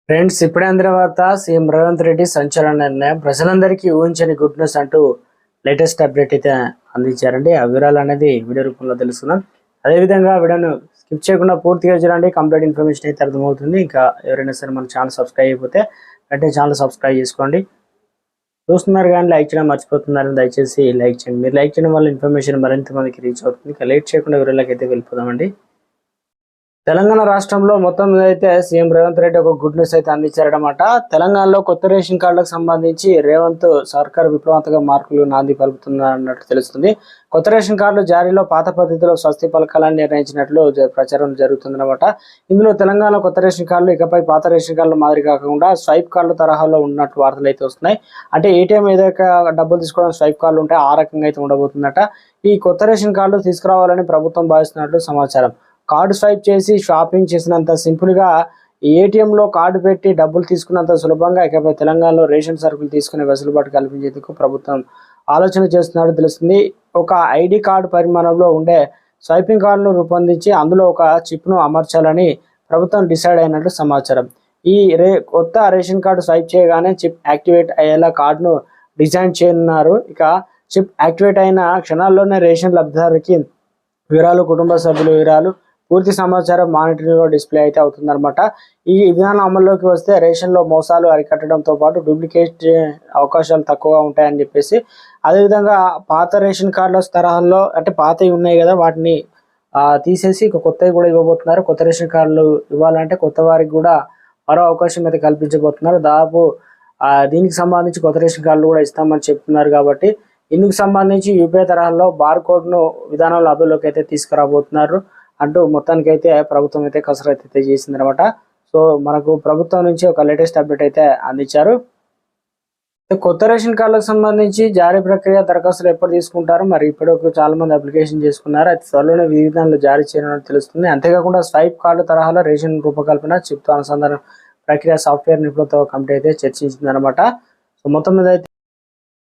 Friends, ఇప్పుడే అందిన వార్త. సీఎం రేవంత్ రెడ్డి సంచలన నిర్ణయం, ప్రజలందరికీ ఊహించని గుడ్ న్యూస్ అంటూ లేటెస్ట్ అప్డేట్ అయితే అందించారండి. ఆ వివరాలు అనేది వీడియో రూపంలో తెలుసుకుందాం. అదేవిధంగా వీడియోను స్కిప్ చేయకుండా పూర్తిగా చూడండి. కంప్లీట్ ఇన్ఫర్మేషన్ అయితే అర్థమవుతుంది. ఇంకా ఎవరైనా సరే మన ఛానల్ సబ్స్క్రైబ్ అయిపోతే వెంటనే ఛానల్ సబ్స్క్రైబ్ చేసుకోండి. చూస్తున్నారు కానీ లైక్ చేయడం మర్చిపోతున్నారని దయచేసి లైక్ చేయండి. మీరు లైక్ చేయడం వల్ల ఇన్ఫర్మేషన్ మరింత మందికి రీచ్ అవుతుంది. ఇంకా లేట్ చేయకుండా వివరాలకి అయితే వెళ్ళిపోదామండి. తెలంగాణ రాష్ట్రంలో మొత్తం మీద అయితే సీఎం రేవంత్ రెడ్డి ఒక గుడ్ న్యూస్ అయితే అందించారన్నమాట. తెలంగాణలో కొత్త రేషన్ కార్డులకు సంబంధించి రేవంత్ సర్కార్ విప్లవాత్మక మార్పులు నాంది పలుకుతున్నట్టు తెలుస్తుంది. కొత్త రేషన్ కార్డులు జారీలో పాత పద్ధతిలో స్వస్తి పలకాలని నిర్ణయించినట్లు ప్రచారం జరుగుతుందన్నమాట. ఇందులో తెలంగాణ కొత్త రేషన్ కార్డులు ఇకపై పాత రేషన్ కార్డులు మాదిరి కాకుండా స్వైప్ కార్డుల తరహాలో ఉన్నట్టు వార్తలు అయితే వస్తున్నాయి. అంటే ఏటీఎం ఏదైతే డబ్బులు తీసుకోవడం స్వైప్ కార్డులు ఉంటే ఆ రకంగా అయితే ఉండబోతుందట. ఈ కొత్త రేషన్ కార్డులు తీసుకురావాలని ప్రభుత్వం భావిస్తున్నట్లు సమాచారం. కార్డు స్వైప్ చేసి షాపింగ్ చేసినంత సింపుల్గా ఏటీఎంలో కార్డు పెట్టి డబ్బులు తీసుకున్నంత సులభంగా ఇకపై తెలంగాణలో రేషన్ సరుకులు తీసుకునే వెసులుబాటు కల్పించేందుకు ప్రభుత్వం ఆలోచన చేస్తున్నట్టు తెలుస్తుంది. ఒక ఐడి కార్డు పరిమాణంలో ఉండే స్వైపింగ్ కార్డును రూపొందించి అందులో ఒక చిప్ను అమర్చాలని ప్రభుత్వం డిసైడ్ అయినట్లు సమాచారం. ఈ కొత్త రేషన్ కార్డు స్వైప్ చేయగానే చిప్ యాక్టివేట్ అయ్యేలా కార్డును డిజైన్ చేయనున్నారు. ఇక చిప్ యాక్టివేట్ అయిన క్షణాల్లోనే రేషన్ లబ్ధిదారుకి వివరాలు, కుటుంబ సభ్యుల వివరాలు, పూర్తి సమాచారం మానిటరింగ్ లో డిస్ప్లే అయితే అవుతుందన్నమాట. ఈ విధానం అమల్లోకి వస్తే రేషన్లో మోసాలు అరికట్టడంతో పాటు డూప్లికేట్ అవకాశాలు తక్కువగా ఉంటాయని చెప్పేసి, అదేవిధంగా పాత రేషన్ కార్డుల తరహాలో అంటే పాతవి ఉన్నాయి కదా వాటిని తీసేసి ఇక కొత్తవి కూడా ఇవ్వబోతున్నారు. కొత్త రేషన్ కార్డులు ఇవ్వాలంటే కొత్త వారికి కూడా మరో అవకాశం అయితే కల్పించబోతున్నారు. దాదాపు దీనికి సంబంధించి కొత్త రేషన్ కార్డులు కూడా ఇస్తామని చెప్తున్నారు. కాబట్టి ఇందుకు సంబంధించి యూపీఐ తరహాలో బార్ కోడ్ను విధానంలో అభివృద్ధిలోకి అయితే తీసుకురాబోతున్నారు అంటూ మొత్తానికి అయితే ప్రభుత్వం అయితే కసరత్తు అయితే చేసింది అనమాట. సో మనకు ప్రభుత్వం నుంచి ఒక లేటెస్ట్ అప్డేట్ అయితే అందించారు. కొత్త రేషన్ కార్డులకు సంబంధించి జారీ ప్రక్రియ దరఖాస్తులు ఎప్పుడు తీసుకుంటారు, మరి ఇప్పుడు చాలా మంది అప్లికేషన్ చేసుకున్నారు. అయితే త్వరలోనే విధానాలు జారీ చేయనున్నట్టు తెలుస్తుంది. అంతేకాకుండా స్వైప్ కార్డు తరహాలో రేషన్ రూపకల్పన, చిప్తో అనుసంధానం ప్రక్రియ సాఫ్ట్వేర్ నిపుణులతో కమిటీ అయితే చర్చించింది అనమాట. సో మొత్తం మీద అయితే